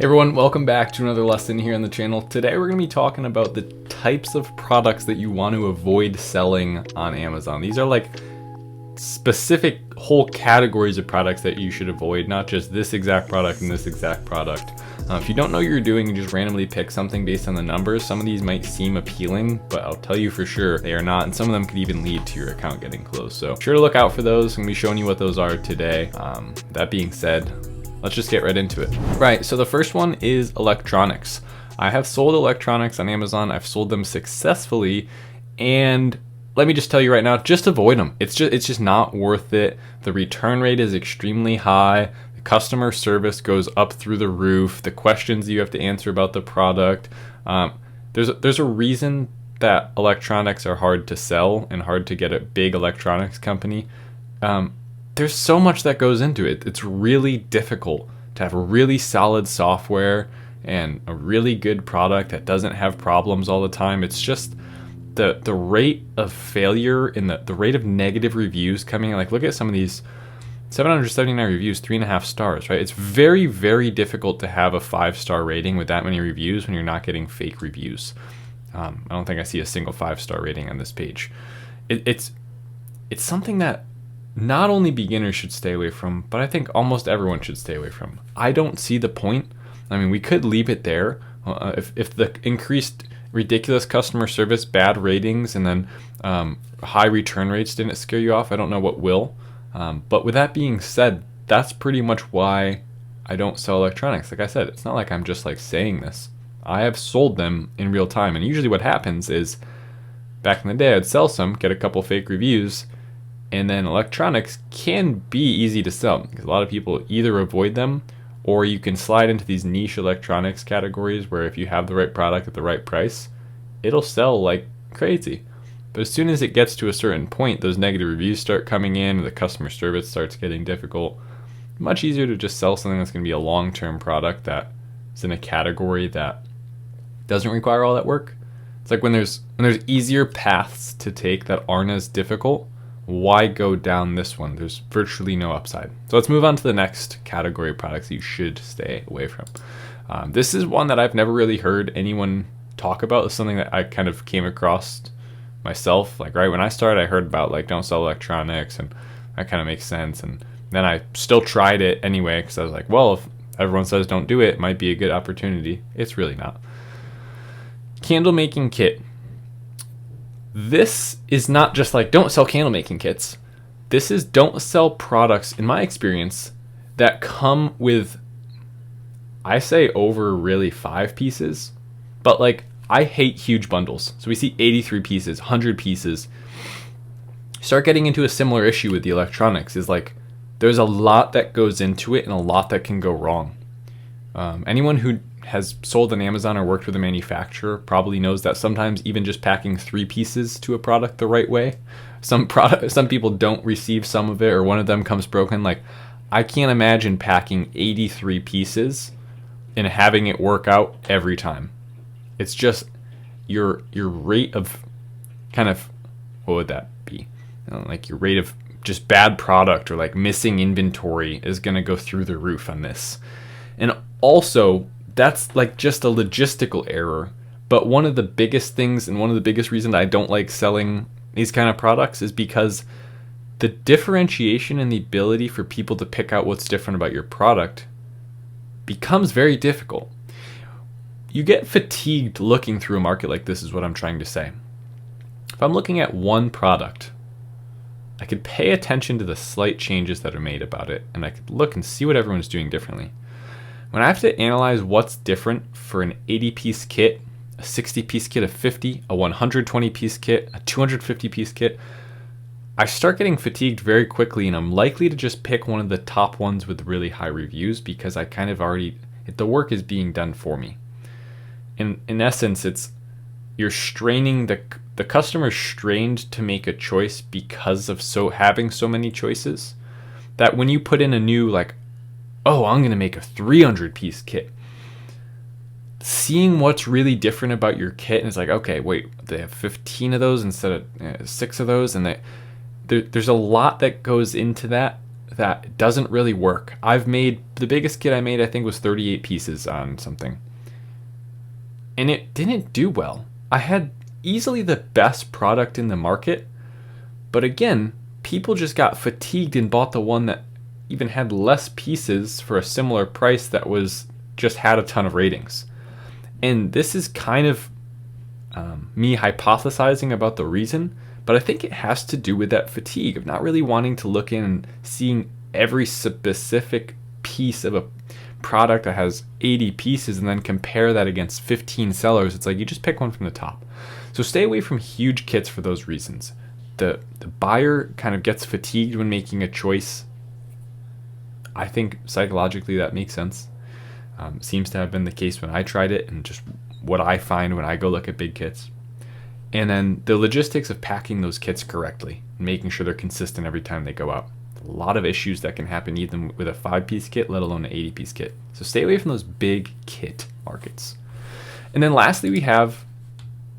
Hey everyone, welcome back to another lesson here on the channel. Today we're going to be talking about the types of products that you want to avoid selling on Amazon. These are like specific whole categories of products that you should avoid, not just this exact product and this exact product. If you don't know what you're doing, you just randomly pick something based on the numbers. Some of these might seem appealing, but I'll tell you for sure they are not, and some of them could even lead to your account getting closed. So be sure to look out for those. I'm going to be showing you what those are today. That being said, let's just get right into it. Right, so the first one is electronics. I have sold electronics on Amazon. I've sold them successfully, and let me just tell you right now, just avoid them. It's just not worth it. The return rate is extremely high. The customer service goes up through the roof. The questions you have to answer about the product. There's a reason that electronics are hard to sell and hard to get a big electronics company. There's so much that goes into it. It's really difficult to have a really solid software and a really good product that doesn't have problems all the time. It's just the rate of failure and the rate of negative reviews coming in. Like, look at some of these 779 reviews, 3.5 stars, right? It's very, very difficult to have a 5-star rating with that many reviews when you're not getting fake reviews. I don't think I see a single 5-star rating on this page. It's something that not only beginners should stay away from, but I think almost everyone should stay away from. I don't see the point. I mean, we could leave it there. If the increased ridiculous customer service, bad ratings, and then high return rates didn't scare you off, I don't know what will. But with that being said, that's pretty much why I don't sell electronics. Like I said, it's not like I'm just like saying this. I have sold them in real time, and usually what happens is, back in the day, I'd sell some, get a couple fake reviews, and then electronics can be easy to sell because a lot of people either avoid them, or you can slide into these niche electronics categories where if you have the right product at the right price, it'll sell like crazy. But as soon as it gets to a certain point, those negative reviews start coming in, and the customer service starts getting difficult. Much easier to just sell something that's going to be a long-term product that is in a category that doesn't require all that work. It's like when there's easier paths to take that aren't as difficult, why go down this one? There's virtually no upside. So let's move on to the next category of products you should stay away from. This is one that I've never really heard anyone talk about. It's something that I kind of came across myself. Like right when I started, I heard about like don't sell electronics, and that kind of makes sense. And then I still tried it anyway because I was like, well, if everyone says don't do it, it might be a good opportunity. It's really not. Candle making kit. This is not just like don't sell candle making kits. This is don't sell products, in my experience, that come with, I say over really 5 pieces, but like I hate huge bundles. So we see 83 pieces, 100 pieces. Start getting into a similar issue with the electronics is like there's a lot that goes into it and a lot that can go wrong. Anyone who has sold on Amazon or worked with a manufacturer probably knows that sometimes even just packing 3 pieces to a product the right way, some people don't receive some of it, or one of them comes broken. Like I can't imagine packing 83 pieces and having it work out every time. It's just your rate of kind of, what would that be? Like your rate of just bad product or like missing inventory is going to go through the roof on this. And also, that's like just a logistical error. But one of the biggest things and one of the biggest reasons I don't like selling these kind of products is because the differentiation and the ability for people to pick out what's different about your product becomes very difficult. You get fatigued looking through a market like this, is what I'm trying to say. If I'm looking at one product, I could pay attention to the slight changes that are made about it, and I could look and see what everyone's doing differently. When I have to analyze what's different for an 80-piece kit, a 60-piece kit of 50, a 120-piece kit, a 250-piece kit, I start getting fatigued very quickly, and I'm likely to just pick one of the top ones with really high reviews because I kind of already, the work is being done for me. In essence, you're straining, the customer's strained to make a choice because of having so many choices, that when you put in a new, like, oh, I'm going to make a 300-piece kit, seeing what's really different about your kit, and it's like, okay, wait, they have 15 of those instead of 6 of those, and there's a lot that goes into that that it doesn't really work. I've made, the biggest kit I made I think was 38 pieces on something, and it didn't do well. I had easily the best product in the market, but again, people just got fatigued and bought the one that even had less pieces for a similar price that was just had a ton of ratings. And this is kind of me hypothesizing about the reason, but I think it has to do with that fatigue of not really wanting to look in and seeing every specific piece of a product that has 80 pieces and then compare that against 15 sellers. It's like you just pick one from the top. So stay away from huge kits for those reasons. The buyer kind of gets fatigued when making a choice. I think psychologically that makes sense. Seems to have been the case when I tried it, and just what I find when I go look at big kits. And then the logistics of packing those kits correctly, and making sure they're consistent every time they go out. A lot of issues that can happen even with a 5-piece kit, let alone an 80-piece kit. So stay away from those big kit markets. And then lastly, we have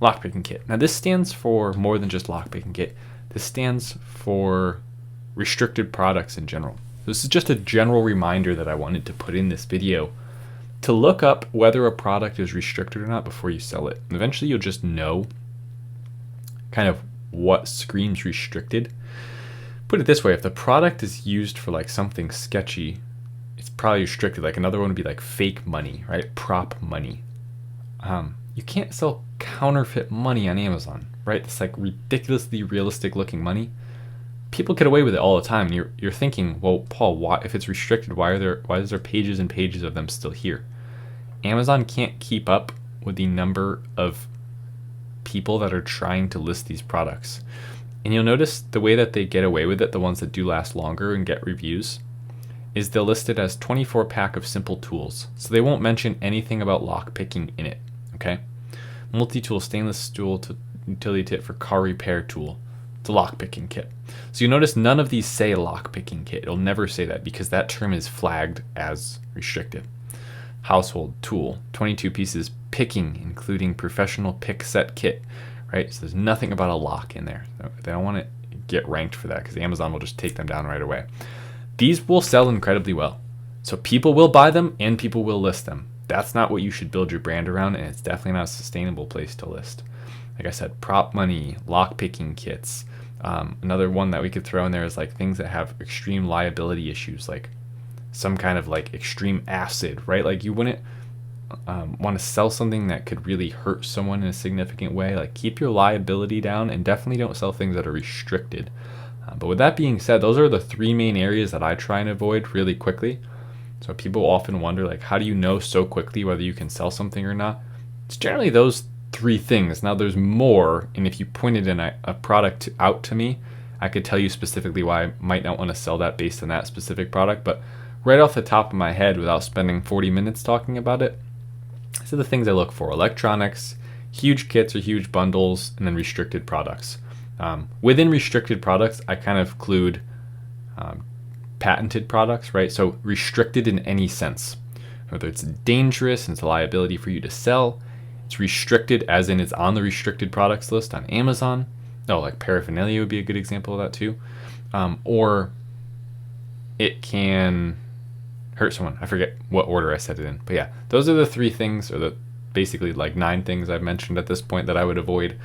lockpicking kit. Now this stands for more than just lockpicking kit. This stands for restricted products in general. This is just a general reminder that I wanted to put in this video to look up whether a product is restricted or not before you sell it. And eventually you'll just know kind of what screams restricted. Put it this way, if the product is used for like something sketchy, it's probably restricted. Like another one would be like fake money, right? Prop money. You can't sell counterfeit money on Amazon, right? It's like ridiculously realistic looking money. People get away with it all the time. And you're thinking, well, Paul, why, if it's restricted, why is there pages and pages of them still here? Amazon can't keep up with the number of people that are trying to list these products. And you'll notice the way that they get away with it, the ones that do last longer and get reviews, is they'll list it as 24-pack of simple tools. So they won't mention anything about lock picking in it, okay? Multi-tool stainless tool to utility kit for car repair tool. It's a lock picking kit. So you notice none of these say lock picking kit. It'll never say that because that term is flagged as restricted. Household tool, 22 pieces picking, including professional pick set kit, right? So there's nothing about a lock in there. They don't want to get ranked for that because Amazon will just take them down right away. These will sell incredibly well. So people will buy them and people will list them. That's not what you should build your brand around, and it's definitely not a sustainable place to list. Like I said, prop money, lock picking kits. Another one that we could throw in there is like things that have extreme liability issues, like some kind of like extreme acid, right? Like you wouldn't want to sell something that could really hurt someone in a significant way. Like keep your liability down and definitely don't sell things that are restricted. But with that being said, those are the 3 main areas that I try and avoid really quickly. So people often wonder, like, how do you know so quickly whether you can sell something or not? It's generally those 3 things. Now there's more, and if you pointed a product out to me, I could tell you specifically why I might not want to sell that based on that specific product. But right off the top of my head, without spending 40 minutes talking about it, these are the things I look for: electronics, huge kits or huge bundles, and then restricted products. Within restricted products, I kind of include patented products, right? So restricted in any sense, whether it's dangerous and it's a liability for you to sell. It's restricted as in it's on the restricted products list on Amazon. Oh, like paraphernalia would be a good example of that too. Or it can hurt someone. I forget what order I said it in, but yeah, those are the 3 things, or the basically like 9 things I've mentioned at this point that I would avoid.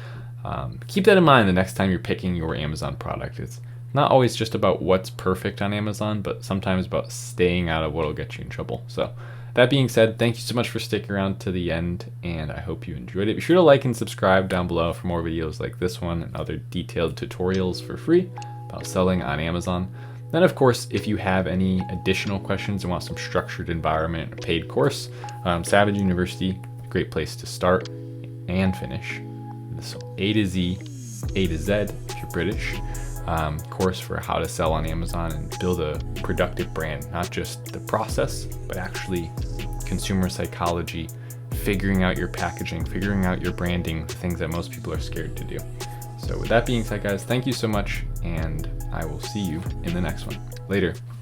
Keep that in mind the next time you're picking your Amazon product. It's not always just about what's perfect on Amazon, but sometimes about staying out of what'll get you in trouble. So that being said, thank you so much for sticking around to the end, and I hope you enjoyed it. Be sure to like and subscribe down below for more videos like this one and other detailed tutorials for free about selling on Amazon. Then of course, if you have any additional questions and want some structured environment or paid course, Savage University, great place to start and finish. So A to Z, A to Z if you're British, course for how to sell on Amazon and build a productive brand, not just the process, but actually consumer psychology, figuring out your packaging, figuring out your branding, things that most people are scared to do. So with that being said, guys, thank you so much, and I will see you in the next one. Later.